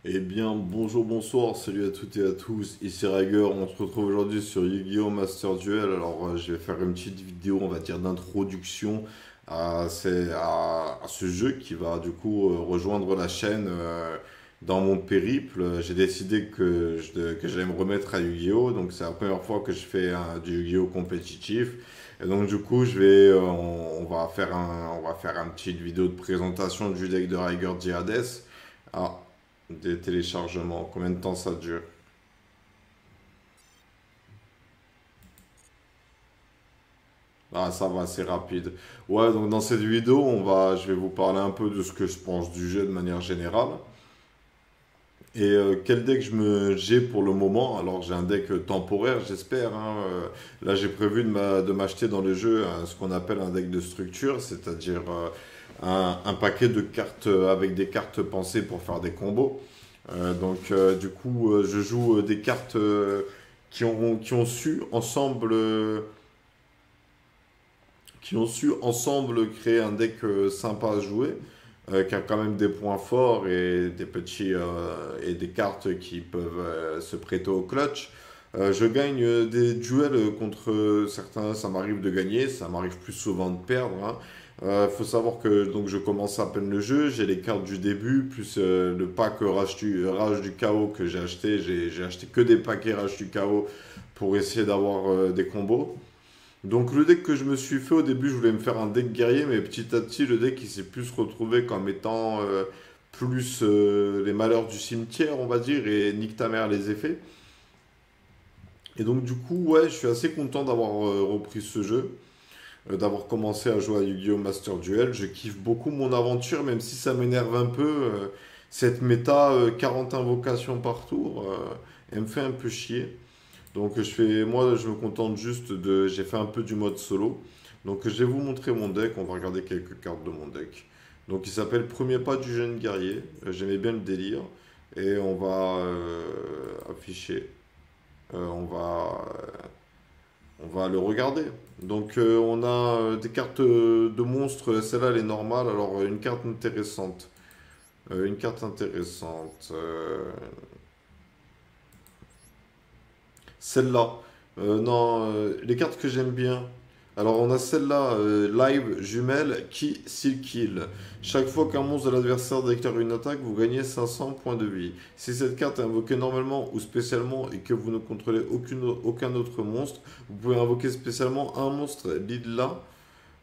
Eh bien, bonjour, bonsoir, salut à toutes et à tous, ici Rager, on se retrouve aujourd'hui sur Yu-Gi-Oh! Master Duel. Alors, je vais faire une petite vidéo, on va dire, d'introduction à ce jeu qui va du coup rejoindre la chaîne dans mon périple. J'ai décidé que j'allais me remettre à Yu-Gi-Oh! Donc, c'est la première fois que je fais du Yu-Gi-Oh! Compétitif. Et donc, du coup, on va faire une petite vidéo de présentation du deck de Riger Diades. Ah, des téléchargements, combien de temps ça dure? Ah, ça va, c'est rapide. Ouais, donc dans cette vidéo, je vais vous parler un peu de ce que je pense du jeu de manière générale. Et quel deck j'ai pour le moment. Alors, j'ai un deck temporaire, j'espère, hein. Là, j'ai prévu de m'acheter dans le jeu ce qu'on appelle un deck de structure, c'est-à-dire un paquet de cartes avec des cartes pensées pour faire des combos. Du coup, je joue des cartes qui ont su ensemble, créer un deck sympa à jouer, qui a quand même des points forts et et des cartes qui peuvent se prêter au clutch. Je gagne des duels contre certains, ça m'arrive de gagner, ça m'arrive plus souvent de perdre, hein. Faut savoir que donc je commence à peine le jeu, j'ai les cartes du début, plus le pack Rage du Chaos que j'ai acheté. J'ai acheté que des paquets Rage du Chaos pour essayer d'avoir des combos. Donc le deck que je me suis fait au début, je voulais me faire un deck guerrier, mais petit à petit, le deck il s'est plus retrouvé comme étant plus les malheurs du cimetière, on va dire, et nique ta mère les effets. Et donc du coup, ouais, je suis assez content d'avoir repris ce jeu, d'avoir commencé à jouer à Yu-Gi-Oh! Master Duel. Je kiffe beaucoup mon aventure, même si ça m'énerve un peu. Cette méta 40 invocations par tour, elle me fait un peu chier. Moi, je me contente j'ai fait un peu du mode solo. Donc, je vais vous montrer mon deck. On va regarder quelques cartes de mon deck. Donc, il s'appelle Premier pas du jeune guerrier. J'aimais bien le délire. Et on va afficher. Euh, on va, on va le regarder. On a des cartes de monstres. Celle-là, elle est normale. Alors, une carte intéressante. Une carte intéressante. Celle-là. Non, les cartes que j'aime bien. Alors on a celle-là, live jumelle qui s'il kill. Chaque fois qu'un monstre de l'adversaire déclare une attaque, vous gagnez 500 points de vie. Si cette carte est invoquée normalement ou spécialement et que vous ne contrôlez aucun autre monstre, vous pouvez invoquer spécialement un monstre Lidla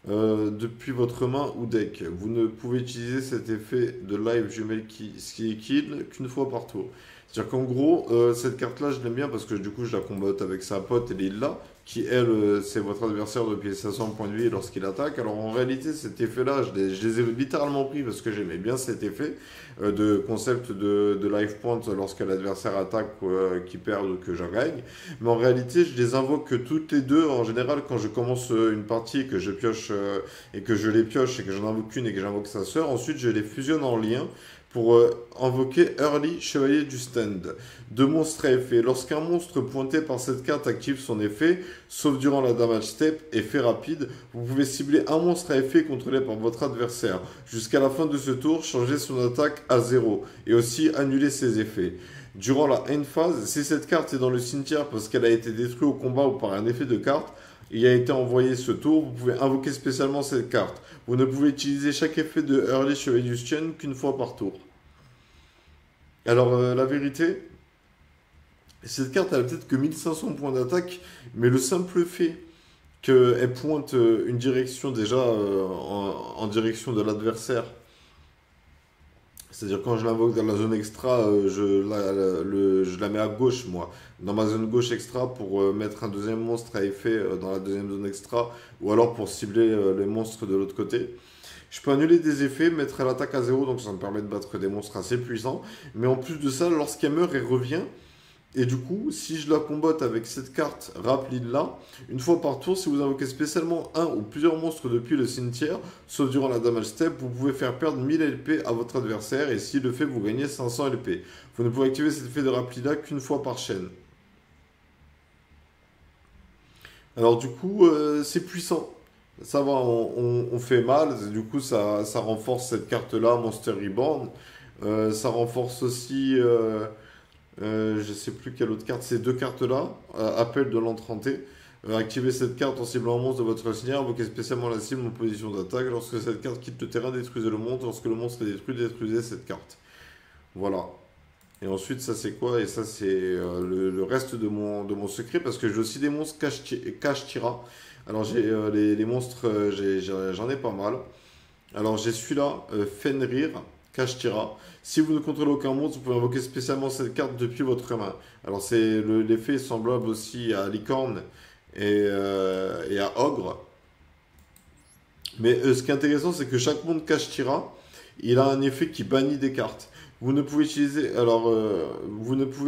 depuis votre main ou deck. Vous ne pouvez utiliser cet effet de live jumelle qui kill qu'une fois par tour. C'est-à-dire qu'en gros, cette carte-là, je l'aime bien parce que du coup, je la combatte avec sa pote Lila, qui elle, c'est votre adversaire depuis 500 points de vie lorsqu'il attaque. Alors en réalité, cet effet-là, je les ai littéralement pris parce que j'aimais bien cet effet de concept de life point lorsque l'adversaire attaque, qui perd ou que je gagne. Mais en réalité, je les invoque que toutes les deux. En général, quand je commence une partie et que je pioche et que je les pioche et que j'en invoque une et que j'invoque sa sœur, ensuite je les fusionne en lien pour invoquer Early Chevalier du Stand. Deux monstres à effet. Lorsqu'un monstre pointé par cette carte active son effet, sauf durant la damage step, effet rapide, vous pouvez cibler un monstre à effet contrôlé par votre adversaire. Jusqu'à la fin de ce tour, changer son attaque à 0 et aussi annuler ses effets. Durant la end phase, si cette carte est dans le cimetière parce qu'elle a été détruite au combat ou par un effet de carte, et a été envoyé ce tour, vous pouvez invoquer spécialement cette carte. Vous ne pouvez utiliser chaque effet de Early Chevalier qu'une fois par tour. Alors, la vérité, cette carte, elle a peut-être que 1500 points d'attaque, mais le simple fait qu'elle pointe une direction déjà en direction de l'adversaire, c'est-à-dire quand je l'invoque dans la zone extra, je la mets à gauche, moi, dans ma zone gauche extra pour mettre un deuxième monstre à effet dans la deuxième zone extra, ou alors pour cibler les monstres de l'autre côté. Je peux annuler des effets, mettre l'attaque à 0, donc ça me permet de battre des monstres assez puissants. Mais en plus de ça, lorsqu'elle meurt, elle revient. Et du coup, si je la combatte avec cette carte Rapid là, une fois par tour, si vous invoquez spécialement un ou plusieurs monstres depuis le cimetière, sauf durant la damage step, vous pouvez faire perdre 1000 LP à votre adversaire et s'il le fait, vous gagnez 500 LP. Vous ne pouvez activer cet effet de Rapid là qu'une fois par chaîne. Alors du coup, c'est puissant. Ça va, on fait mal, du coup ça renforce cette carte-là, Monster Reborn. Ça renforce aussi, je sais plus quelle autre carte, ces deux cartes-là, appel de l'entranté. Activez cette carte en ciblant un monstre de votre signature, invoquez spécialement la cible en position d'attaque. Lorsque cette carte quitte le terrain, détruisez le monstre. Lorsque le monstre est détruit, détruisez cette carte. Voilà. Et ensuite, ça c'est quoi? Et ça c'est le reste de mon secret, parce que j'ai aussi des monstres cache-tira. Alors j'ai les monstres, j'en ai pas mal. Alors j'ai celui-là, Fenrir, cache-tira. Si vous ne contrôlez aucun monstre, vous pouvez invoquer spécialement cette carte depuis votre main. Alors c'est l'effet est semblable aussi à Licorne et à Ogre. Mais ce qui est intéressant, c'est que chaque monde cache-tira, il a un effet qui bannit des cartes. Vous ne pouvez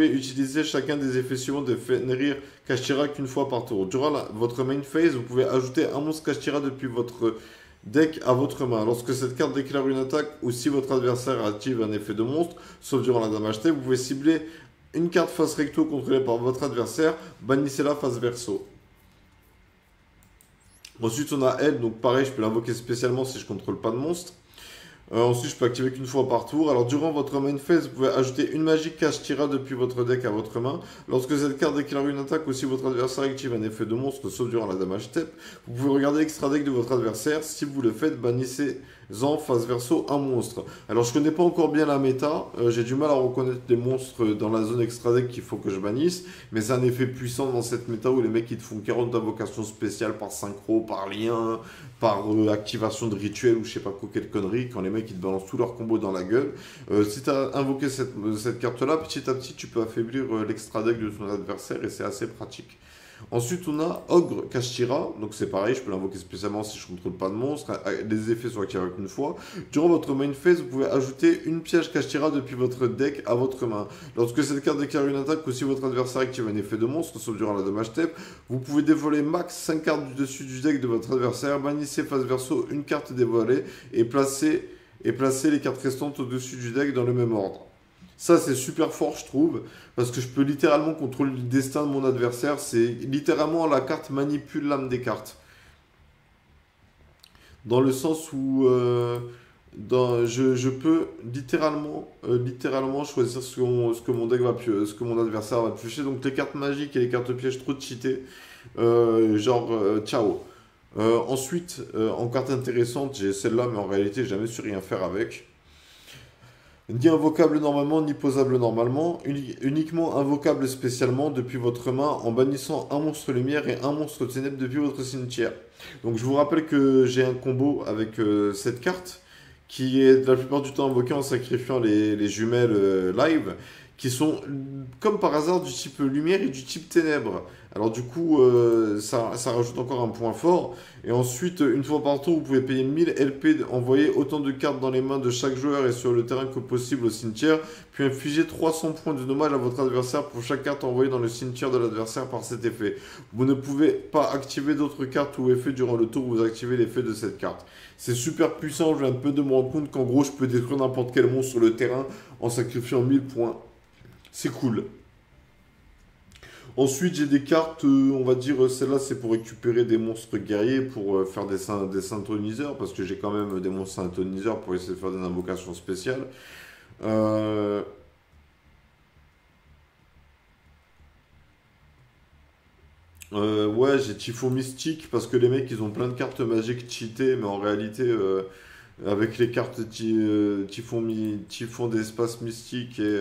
utiliser chacun des effets suivants de Fenrir Kashtira qu'une fois par tour. Durant votre main phase, vous pouvez ajouter un monstre Kashtira depuis votre deck à votre main. Lorsque cette carte déclare une attaque ou si votre adversaire active un effet de monstre, sauf durant la damage type, vous pouvez cibler une carte face recto contrôlée par votre adversaire, bannissez-la face verso. Ensuite, on a elle, donc pareil, je peux l'invoquer spécialement si je contrôle pas de monstre. Ensuite, je peux activer qu'une fois par tour. Alors, durant votre main phase, vous pouvez ajouter une magie cache-tira depuis votre deck à votre main. Lorsque cette carte déclare une attaque ou si votre adversaire active un effet de monstre, sauf durant la damage step, vous pouvez regarder l'extra deck de votre adversaire. Si vous le faites, bannissez-en face verso un monstre. Alors, je connais pas encore bien la méta. J'ai du mal à reconnaître les monstres dans la zone extra deck qu'il faut que je bannisse. Mais c'est un effet puissant dans cette méta où les mecs ils te font 40 invocations spéciales par synchro, par lien, par activation de rituel ou je sais pas quoi, quelle connerie, quand les mecs ils te balancent tous leurs combos dans la gueule. Si tu as invoqué cette carte-là, petit à petit tu peux affaiblir l'extra deck de ton adversaire et c'est assez pratique. Ensuite, on a Ogre Kashtira, donc c'est pareil, je peux l'invoquer spécialement si je ne contrôle pas de monstre. Les effets sont activés une fois. Durant votre main phase, vous pouvez ajouter une piège Kashtira depuis votre deck à votre main. Lorsque cette carte déclare une attaque ou si votre adversaire active un effet de monstre, sauf durant la damage step, vous pouvez dévoiler max 5 cartes du dessus du deck de votre adversaire, bannissez face verso une carte dévoilée et placez les cartes restantes au-dessus du deck dans le même ordre. Ça, c'est super fort, je trouve, parce que je peux littéralement contrôler le destin de mon adversaire. C'est littéralement la carte manipule l'âme des cartes. Dans le sens où je peux littéralement choisir ce que mon deck ce que mon adversaire va piocher. Donc les cartes magiques et les cartes pièges trop cheatées, ciao. Ensuite, en carte intéressante, j'ai celle-là, mais en réalité, j'ai jamais su rien faire avec. Ni invocable normalement, ni posable normalement, uniquement invocable spécialement depuis votre main en bannissant un monstre lumière et un monstre ténèbres depuis votre cimetière. Donc je vous rappelle que j'ai un combo avec cette carte qui est la plupart du temps invoquée en sacrifiant les jumelles live qui sont comme par hasard du type lumière et du type ténèbres. Alors du coup, ça rajoute encore un point fort. Et ensuite, une fois par tour, vous pouvez payer 1000 LP, envoyer autant de cartes dans les mains de chaque joueur et sur le terrain que possible au cimetière, puis infliger 300 points de dommage à votre adversaire pour chaque carte envoyée dans le cimetière de l'adversaire par cet effet. Vous ne pouvez pas activer d'autres cartes ou effets durant le tour où vous activez l'effet de cette carte. C'est super puissant, je viens un peu de me rendre compte qu'en gros, je peux détruire n'importe quel monstre sur le terrain en sacrifiant 1000 points. C'est cool. Ensuite, j'ai des cartes, on va dire, celle-là, c'est pour récupérer des monstres guerriers, pour faire des synthoniseurs, parce que j'ai quand même des monstres synthoniseurs pour essayer de faire des invocations spéciales. Euh, ouais, j'ai Typhon Mystique, parce que les mecs, ils ont plein de cartes magiques cheatées, mais en réalité, avec les cartes Typhon d'espace mystique et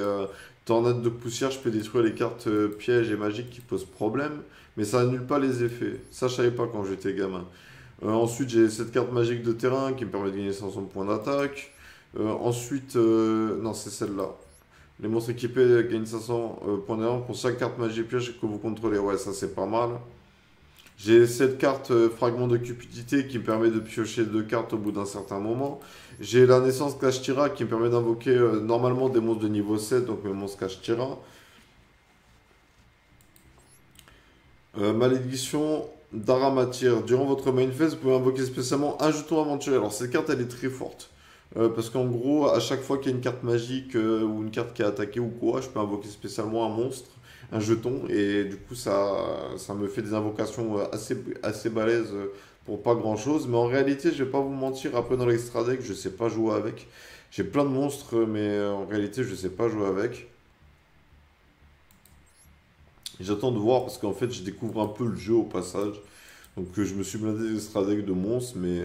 Tornade de poussière, je peux détruire les cartes pièges et magiques qui posent problème, mais ça annule pas les effets. Ça, je savais pas quand j'étais gamin. Ensuite, j'ai cette carte magique de terrain qui me permet de gagner 500 points d'attaque. Ensuite, non, c'est celle-là. Les monstres équipés gagnent 500 points d'attaque pour chaque carte magie piège que vous contrôlez. Ouais, ça c'est pas mal. J'ai cette carte fragment de cupidité qui me permet de piocher deux cartes au bout d'un certain moment. J'ai la naissance Kashtira qui me permet d'invoquer normalement des monstres de niveau 7, donc mes monstres Kashtira. Malédiction d'Aramatyr. Durant votre main phase, vous pouvez invoquer spécialement un jeton aventurier. Alors cette carte elle est très forte. Parce qu'en gros, à chaque fois qu'il y a une carte magique ou une carte qui est attaquée ou quoi, je peux invoquer spécialement un monstre, un jeton, et du coup ça me fait des invocations assez balèzes pour pas grand chose. Mais en réalité, je vais pas vous mentir, après dans l'extra deck, je sais pas jouer avec. J'ai plein de monstres, mais en réalité, je sais pas jouer avec. Et j'attends de voir parce qu'en fait, je découvre un peu le jeu au passage. Donc, je me suis blindé des stratèges de monstres, mais.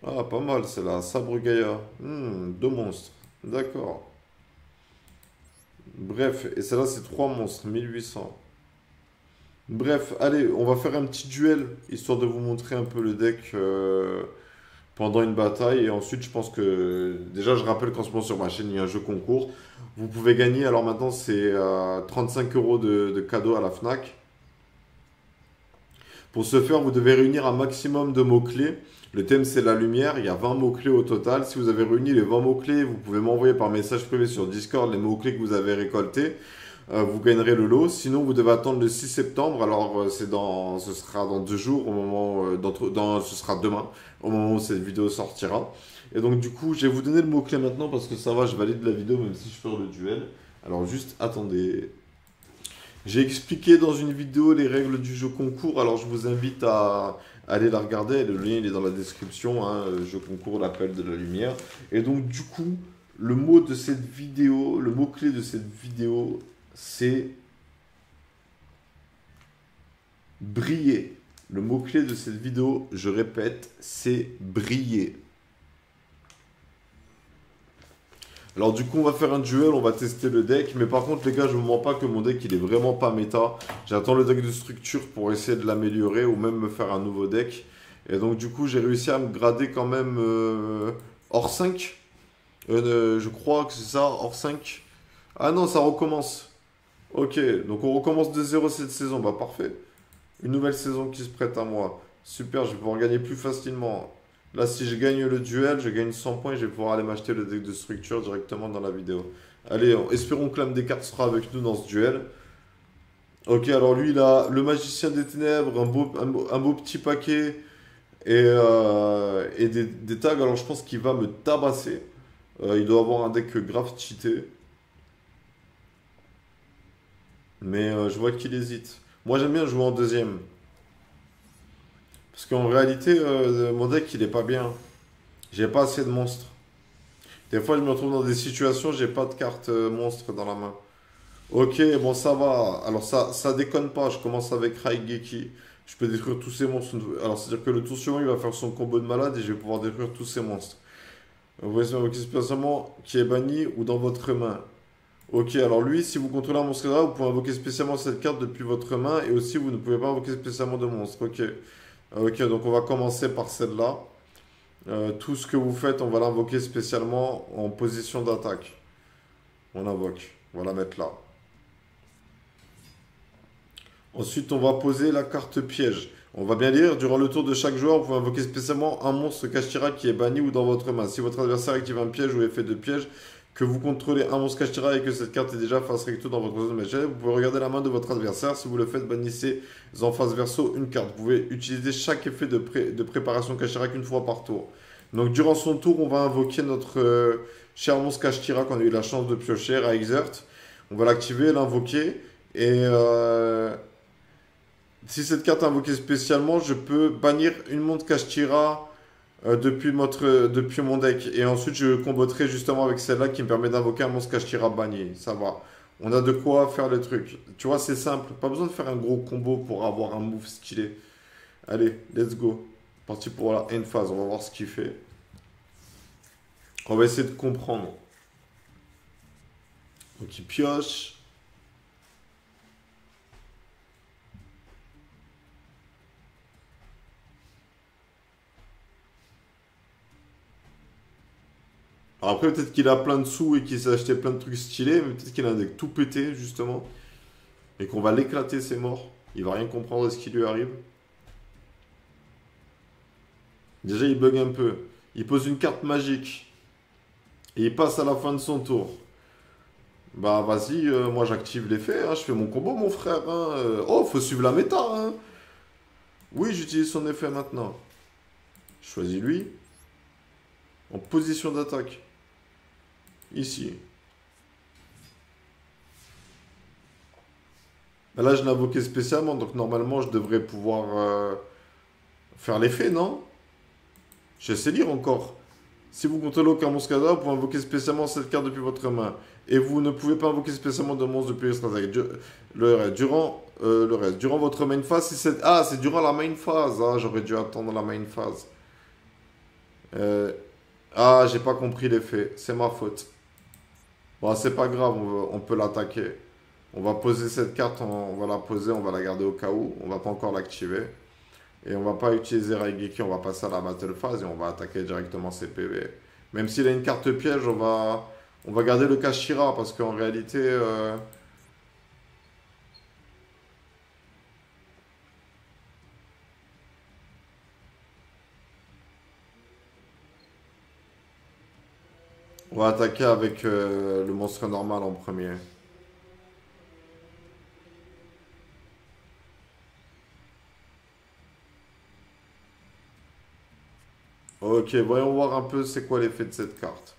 Ah, pas mal, c'est la Sabre Gaïa. Deux monstres. D'accord. Bref, et celle-là, c'est trois monstres, 1800. Bref, allez, on va faire un petit duel, histoire de vous montrer un peu le deck pendant une bataille. Et ensuite, je pense que... Déjà, je rappelle qu'en ce moment sur ma chaîne, il y a un jeu concours. Vous pouvez gagner, alors maintenant, c'est 35 euros de cadeaux à la Fnac. Pour ce faire, vous devez réunir un maximum de mots-clés. Le thème, c'est la lumière. Il y a 20 mots-clés au total. Si vous avez réuni les 20 mots-clés, vous pouvez m'envoyer par message privé sur Discord les mots-clés que vous avez récoltés. Vous gagnerez le lot. Sinon, vous devez attendre le 6 septembre. Alors, ce sera dans 2 jours, au moment, ce sera demain, au moment où cette vidéo sortira. Et donc, du coup, je vais vous donner le mot-clé maintenant parce que ça va, je valide la vidéo même si je fais le duel. Alors, juste attendez. J'ai expliqué dans une vidéo les règles du jeu concours, alors je vous invite à aller la regarder, le lien il est dans la description, hein, jeu concours, l'appel de la lumière. Et donc du coup, le mot de cette vidéo, le mot-clé de cette vidéo, c'est briller. Le mot-clé de cette vidéo, je répète, c'est briller. Alors du coup on va faire un duel, on va tester le deck, mais par contre les gars je vous mens pas que mon deck il est vraiment pas méta. J'attends le deck de structure pour essayer de l'améliorer ou même me faire un nouveau deck. Et donc du coup j'ai réussi à me grader quand même hors 5. Je crois que c'est ça, hors 5. Ah non ça recommence. Ok, donc on recommence de zéro cette saison, bah parfait. Une nouvelle saison qui se prête à moi. Super, je vais pouvoir gagner plus facilement. Là, si je gagne le duel, je gagne 100 points et je vais pouvoir aller m'acheter le deck de structure directement dans la vidéo. Allez, espérons que l'âme des cartes sera avec nous dans ce duel. Ok, alors lui, il a le magicien des ténèbres, un beau petit paquet et des tags. Alors, je pense qu'il va me tabasser. Il doit avoir un deck grave cheaté. Mais je vois qu'il hésite. Moi, j'aime bien jouer en deuxième. Parce qu'en réalité, mon deck, il est pas bien. J'ai pas assez de monstres. Des fois, je me retrouve dans des situations, j'ai pas de carte monstre dans la main. Ok, bon, ça va. Alors, ça déconne pas. Je commence avec Raigeki. Je peux détruire tous ces monstres. Alors, c'est-à-dire que le tour suivant, il va faire son combo de malade et je vais pouvoir détruire tous ces monstres. Vous voyez, avec spécialement qui est banni ou dans votre main. Ok, alors lui, si vous contrôlez un monstre là, vous pouvez invoquer spécialement cette carte depuis votre main et aussi vous ne pouvez pas invoquer spécialement de monstre. Ok. Ok, donc on va commencer par celle-là. Tout ce que vous faites, on va l'invoquer spécialement en position d'attaque. On invoque. On va la mettre là. Ensuite, on va poser la carte piège. On va bien lire, durant le tour de chaque joueur, vous pouvez invoquer spécialement un monstre Kashtira qui est banni ou dans votre main. Si votre adversaire active un piège ou effet de piège, que vous contrôlez un monstre Kashtira et que cette carte est déjà face recto dans votre zone magique, vous pouvez regarder la main de votre adversaire. Si vous le faites, bannissez en face verso une carte. Vous pouvez utiliser chaque effet de préparation Kashtira qu'une fois par tour. Donc durant son tour, on va invoquer notre cher monstre Kashtira qu'on a eu la chance de piocher à Exert. On va l'activer, l'invoquer et... si cette carte est invoquée spécialement, je peux bannir une montre Kashtira depuis mon deck. Et ensuite, je comboterai justement avec celle-là qui me permet d'invoquer un monstre Kashtira banni. Ça va. On a de quoi faire le truc. Tu vois, c'est simple. Pas besoin de faire un gros combo pour avoir un move stylé. Allez, let's go. Parti pour la end phase. On va voir ce qu'il fait. On va essayer de comprendre. Donc, il pioche. Alors après, peut-être qu'il a plein de sous et qu'il s'est acheté plein de trucs stylés, mais peut-être qu'il a un deck tout pété, justement. Et qu'on va l'éclater, c'est mort. Il va rien comprendre de ce qui lui arrive. Déjà, il bug un peu. Il pose une carte magique. Et il passe à la fin de son tour. Bah, vas-y, moi j'active l'effet, hein, je fais mon combo, mon frère. Hein. Oh, faut suivre la méta. Hein. Oui, j'utilise son effet maintenant. Je choisis lui. En position d'attaque. Ici. Là, je l'ai invoqué spécialement, donc normalement, je devrais pouvoir faire l'effet, non? J'essaie de lire encore. Si vous contrôlez aucun monstre cadavre, vous pouvez invoquer spécialement cette carte depuis votre main. Et vous ne pouvez pas invoquer spécialement de monstre depuis l'extra deck. Le reste. Durant votre main phase, si c'est... Ah, c'est durant la main phase. Ah, j'aurais dû attendre la main phase. Euh, Ah, j'ai pas compris l'effet. C'est ma faute. Bon, c'est pas grave, on peut l'attaquer. On va poser cette carte, on va la poser, on va la garder au cas où. On va pas encore l'activer. Et on va pas utiliser Raigeki, on va passer à la battle phase et on va attaquer directement ses PV. Même s'il a une carte piège, on va garder le Kashira parce qu'en réalité... on va attaquer avec le monstre normal en premier. Ok, voyons voir un peu c'est quoi l'effet de cette carte.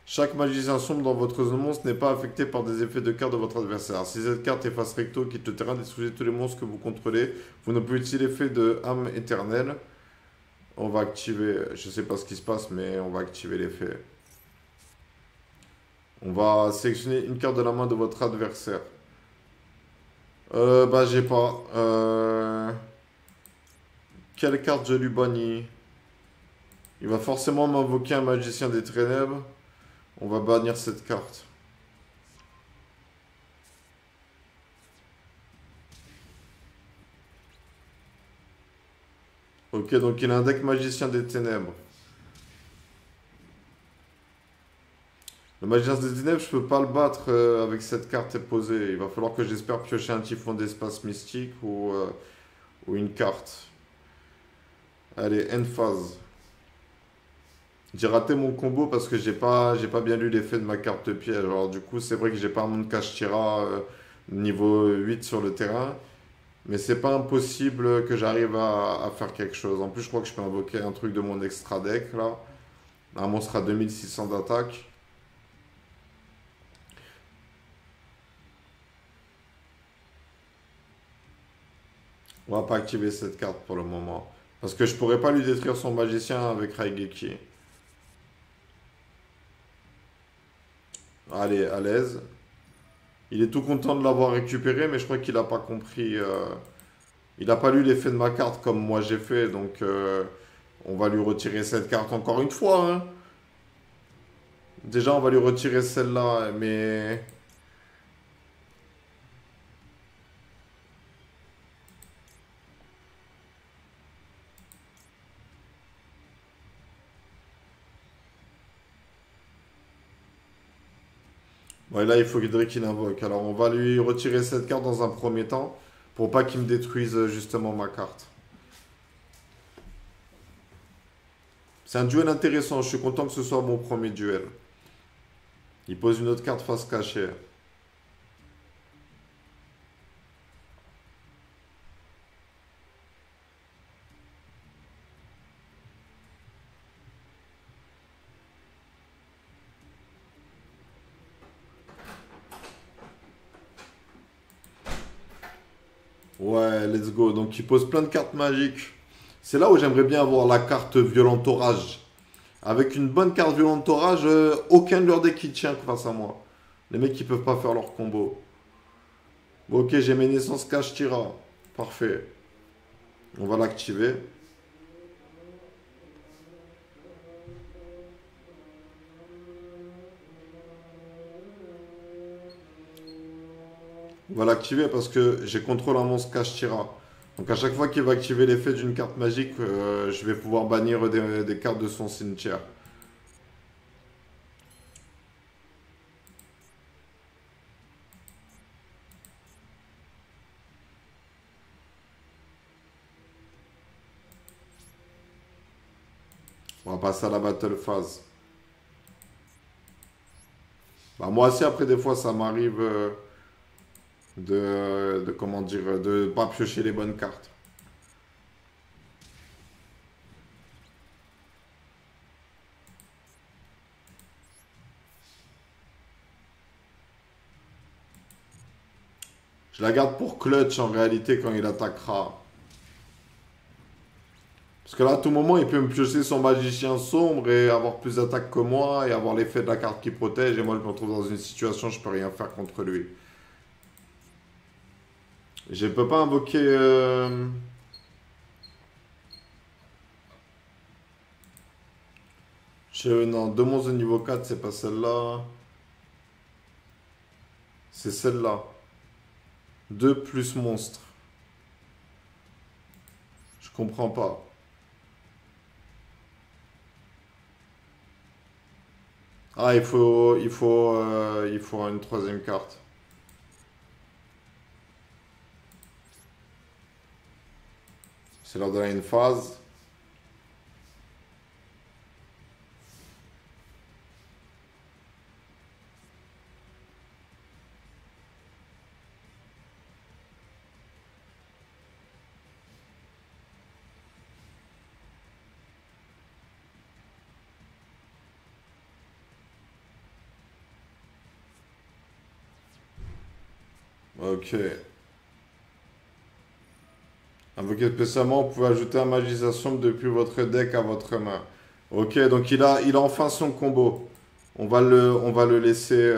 Chaque magicien sombre dans votre zone monstre n'est pas affecté par des effets de carte de votre adversaire. Si cette carte efface recto, quitte le terrain, détruisez tous les monstres que vous contrôlez. Vous ne pouvez utiliser l'effet de âme éternelle. On va activer, je sais pas ce qui se passe, mais on va activer l'effet. On va sélectionner une carte de la main de votre adversaire. Bah j'ai pas. Quelle carte je lui bannis? Il va forcément m'invoquer un magicien des ténèbres. On va bannir cette carte. Ok, donc il a un deck magicien des ténèbres. Le magicien des ténèbres, je peux pas le battre avec cette carte posée. Il va falloir que j'espère piocher un typhon d'espace mystique ou une carte. Allez, end phase. J'ai raté mon combo parce que j'ai pas bien lu l'effet de ma carte piège. Alors du coup, c'est vrai que j'ai pas mon Kashtira niveau 8 sur le terrain. Mais c'est pas impossible que j'arrive à faire quelque chose. En plus, je crois que je peux invoquer un truc de mon extra deck là. Un monstre à 2600 d'attaque. On va pas activer cette carte pour le moment. Parce que je pourrais pas lui détruire son magicien avec Raigeki. Allez, à l'aise. Il est tout content de l'avoir récupéré, mais je crois qu'il a pas compris. Il a pas lu l'effet de ma carte comme moi j'ai fait. Donc on va lui retirer cette carte encore une fois, hein. Déjà, on va lui retirer celle-là, mais... Ouais, là, il faudrait qu'il invoque. Alors, on va lui retirer cette carte dans un premier temps, pour pas qu'il me détruise justement ma carte. C'est un duel intéressant, je suis content que ce soit mon premier duel. Il pose une autre carte face cachée. Ouais, let's go. Donc, il pose plein de cartes magiques. C'est là où j'aimerais bien avoir la carte Violent Orage. Avec une bonne carte Violent Orage, aucun de leurs decks qui tient face à moi. Les mecs qui peuvent pas faire leur combo. Bon, ok, j'ai mes naissances Kashtira. Parfait. On va l'activer. On va l'activer parce que j'ai contrôle un monstre Kashtira. Donc à chaque fois qu'il va activer l'effet d'une carte magique, je vais pouvoir bannir des cartes de son cimetière. On va passer à la battle phase. Bah, moi aussi, après, des fois, ça m'arrive comment dire, de pas piocher les bonnes cartes. Je la garde pour clutch en réalité quand il attaquera. Parce que là, à tout moment, il peut me piocher son magicien sombre et avoir plus d'attaques que moi et avoir l'effet de la carte qui protège. Et moi, je me retrouve dans une situation, je peux rien faire contre lui. Je peux pas invoquer... Non, deux monstres de niveau 4, c'est pas celle-là. C'est celle-là. 2 plus monstre. Je comprends pas. Ah, il faut une troisième carte. C'est leur donner une phase. Ok. Invoqué spécialement, vous pouvez ajouter un Magicien sombre depuis votre deck à votre main. Ok, donc il a enfin son combo. On va le laisser,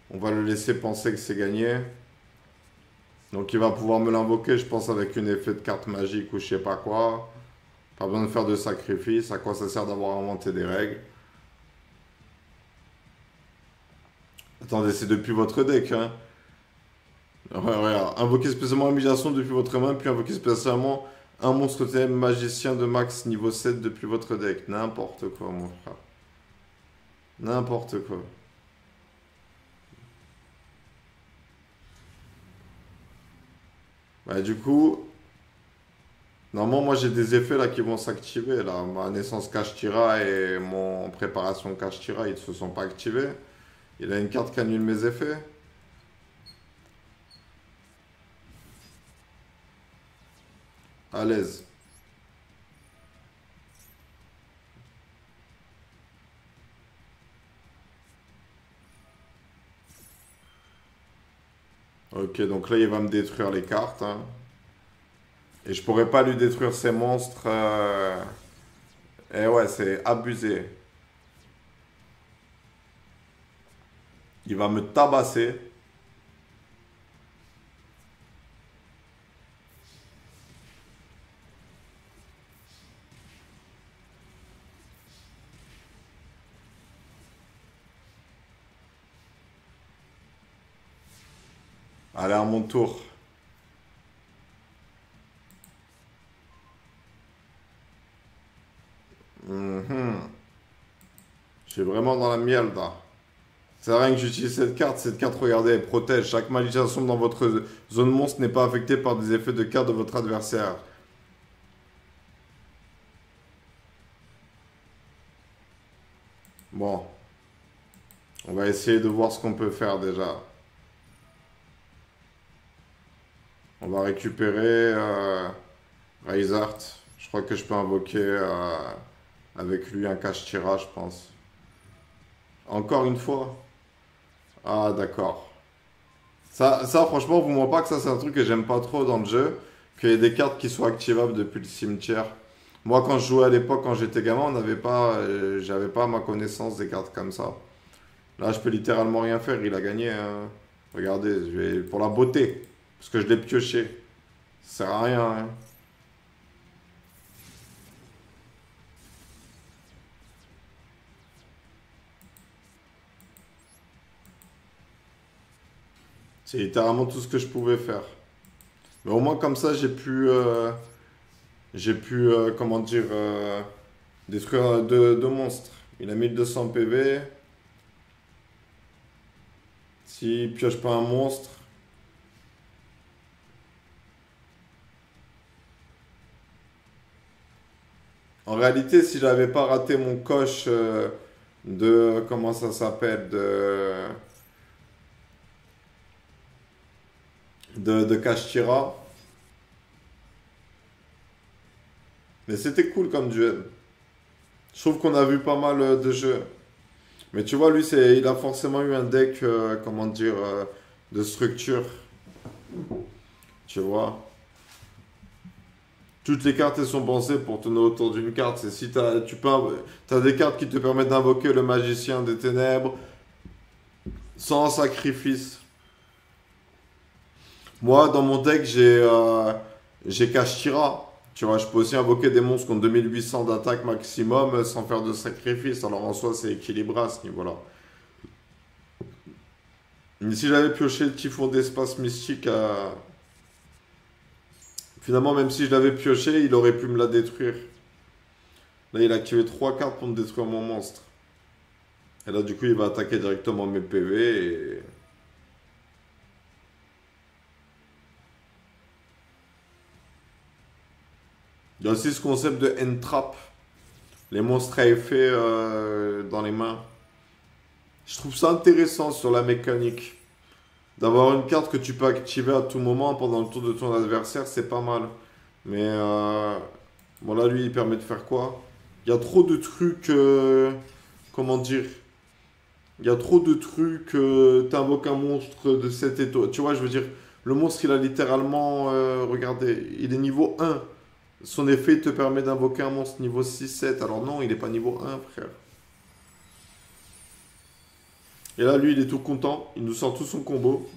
on va le laisser penser que c'est gagné. Donc il va pouvoir me l'invoquer, je pense, avec une effet de carte magique ou je sais pas quoi. Pas besoin de faire de sacrifice. À quoi ça sert d'avoir inventé des règles? Attendez, c'est depuis votre deck, hein. Ouais, regarde. Invoquez spécialement une Magicien depuis votre main, puis invoquez spécialement un monstre thème magicien de max niveau 7 depuis votre deck. N'importe quoi, mon frère. N'importe quoi. Bah, du coup, normalement, moi j'ai des effets là qui vont s'activer. Là, ma naissance Kashtira et mon préparation Kashtira, ils ne se sont pas activés. Il a une carte qui annule mes effets. À l'aise. Ok, donc là, il va me détruire les cartes, hein. Et je pourrais pas lui détruire ses monstres. Et ouais, c'est abusé. Il va me tabasser. Allez, à mon tour. Mhm. Je suis vraiment dans la miel, là. C'est rien que j'utilise cette carte. Cette carte, regardez, elle protège. Chaque magicien sombre dans votre zone monstre n'est pas affecté par des effets de carte de votre adversaire. Bon, on va essayer de voir ce qu'on peut faire déjà. On va récupérer Reinhardt. Je crois que je peux invoquer avec lui un Kashtira, je pense. Encore une fois. Ah, d'accord. Ça, franchement, vous ne pas que ça, c'est un truc que j'aime pas trop dans le jeu. Qu'il y ait des cartes qui soient activables depuis le cimetière. Moi, quand je jouais à l'époque, quand j'étais gamin, on n'avait pas, j'avais pas à ma connaissance des cartes comme ça. Là, je peux littéralement rien faire. Il a gagné, hein. Regardez, je vais pour la beauté. Parce que je l'ai pioché. Ça sert à rien, hein. C'est littéralement tout ce que je pouvais faire. Mais au moins, comme ça, j'ai pu, comment dire, détruire deux monstres. Il a 1200 PV. S'il pioche pas un monstre. En réalité, si j'avais pas raté mon coche de, comment ça s'appelle, de Kashtira. Mais c'était cool comme duel. Je trouve qu'on a vu pas mal de jeux. Mais tu vois, lui, il a forcément eu un deck, comment dire, de structure. Tu vois. Toutes les cartes, elles sont pensées pour tourner autour d'une carte. C'est si t'as des cartes qui te permettent d'invoquer le magicien des ténèbres sans sacrifice. Moi, dans mon deck, j'ai Kashtira. Tu vois, je peux aussi invoquer des monstres qui ont 2800 d'attaque maximum sans faire de sacrifice. Alors en soi, c'est équilibré à ce niveau-là. Mais si j'avais pioché le typhon d'espace mystique, finalement, même si je l'avais pioché, il aurait pu me la détruire. Là, il a activé 3 cartes pour me détruire mon monstre. Et là, du coup, il va attaquer directement mes PV et... Il y a aussi ce concept de end-trap. Les monstres à effet dans les mains. Je trouve ça intéressant sur la mécanique. D'avoir une carte que tu peux activer à tout moment pendant le tour de ton adversaire, c'est pas mal. Mais bon là, lui, il permet de faire quoi? Il y a trop de trucs... comment dire? Il y a trop de trucs... T'invoques un monstre de cette étoile. Tu vois, je veux dire, le monstre, il a littéralement... regardez, il est niveau 1. Son effet te permet d'invoquer un monstre niveau 6-7. Alors non, il n'est pas niveau 1, frère. Et là, lui, il est tout content. Il nous sort tout son combo.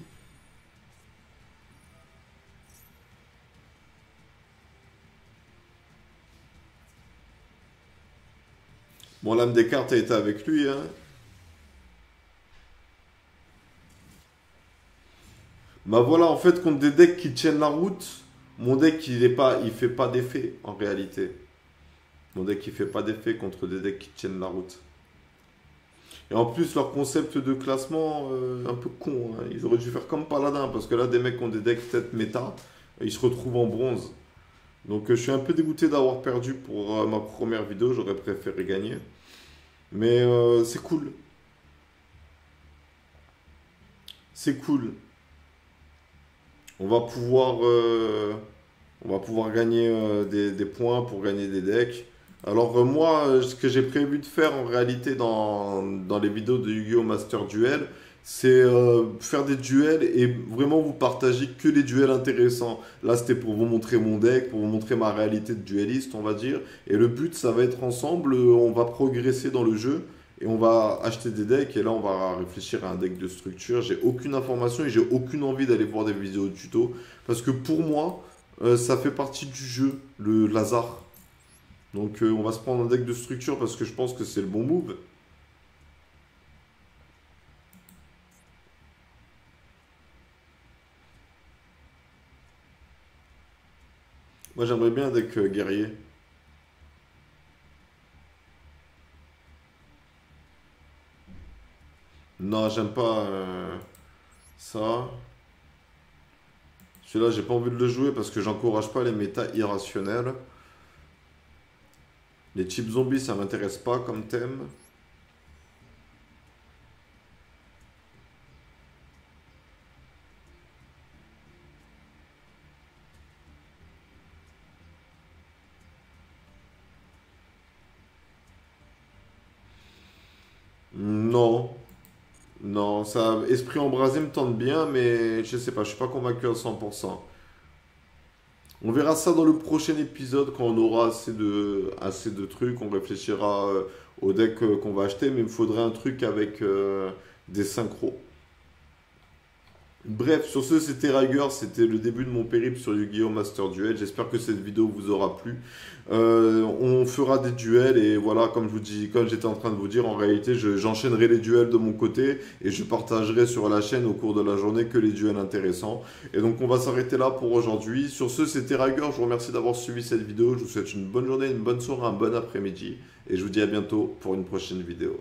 Bon, l'âme des cartes a été avec lui, hein. Bah voilà, en fait, contre des decks qui tiennent la route, mon deck, il fait pas d'effet, en réalité. Mon deck, il fait pas d'effet contre des decks qui tiennent la route. Et en plus, leur concept de classement, un peu con, hein. Ils auraient dû faire comme Paladin, parce que là, des mecs qui ont des decks peut-être méta, ils se retrouvent en bronze. Donc, je suis un peu dégoûté d'avoir perdu pour ma première vidéo, j'aurais préféré gagner. Mais c'est cool. C'est cool. On va pouvoir gagner des points pour gagner des decks. Alors moi, ce que j'ai prévu de faire en réalité dans les vidéos de Yu-Gi-Oh! Master Duel, c'est faire des duels et vraiment vous partager que les duels intéressants. Là, c'était pour vous montrer mon deck, pour vous montrer ma réalité de dueliste, on va dire. Et le but, ça va être ensemble, on va progresser dans le jeu et on va acheter des decks. Et là, on va réfléchir à un deck de structure. J'ai aucune information et j'ai aucune envie d'aller voir des vidéos de tuto. Parce que pour moi, ça fait partie du jeu, le hasard. Donc on va se prendre un deck de structure parce que je pense que c'est le bon move. Moi j'aimerais bien un deck guerrier. Non, j'aime pas ça. Celui-là, j'ai pas envie de le jouer parce que j'encourage pas les méta irrationnels. Les types zombies, ça m'intéresse pas comme thème. Non. Non, ça, Esprit embrasé me tente bien, mais je sais pas, je suis pas convaincu à 100%. On verra ça dans le prochain épisode quand on aura assez de trucs. On réfléchira au deck qu'on va acheter, mais il me faudrait un truc avec des synchros. Bref, sur ce, c'était Riger, c'était le début de mon périple sur Yu-Gi-Oh! Master Duel. J'espère que cette vidéo vous aura plu. On fera des duels et voilà, comme je vous dis, comme j'étais en train de vous dire, en réalité, j'enchaînerai les duels de mon côté et je partagerai sur la chaîne au cours de la journée que les duels intéressants. Et donc, on va s'arrêter là pour aujourd'hui. Sur ce, c'était Riger. Je vous remercie d'avoir suivi cette vidéo. Je vous souhaite une bonne journée, une bonne soirée, un bon après-midi et je vous dis à bientôt pour une prochaine vidéo.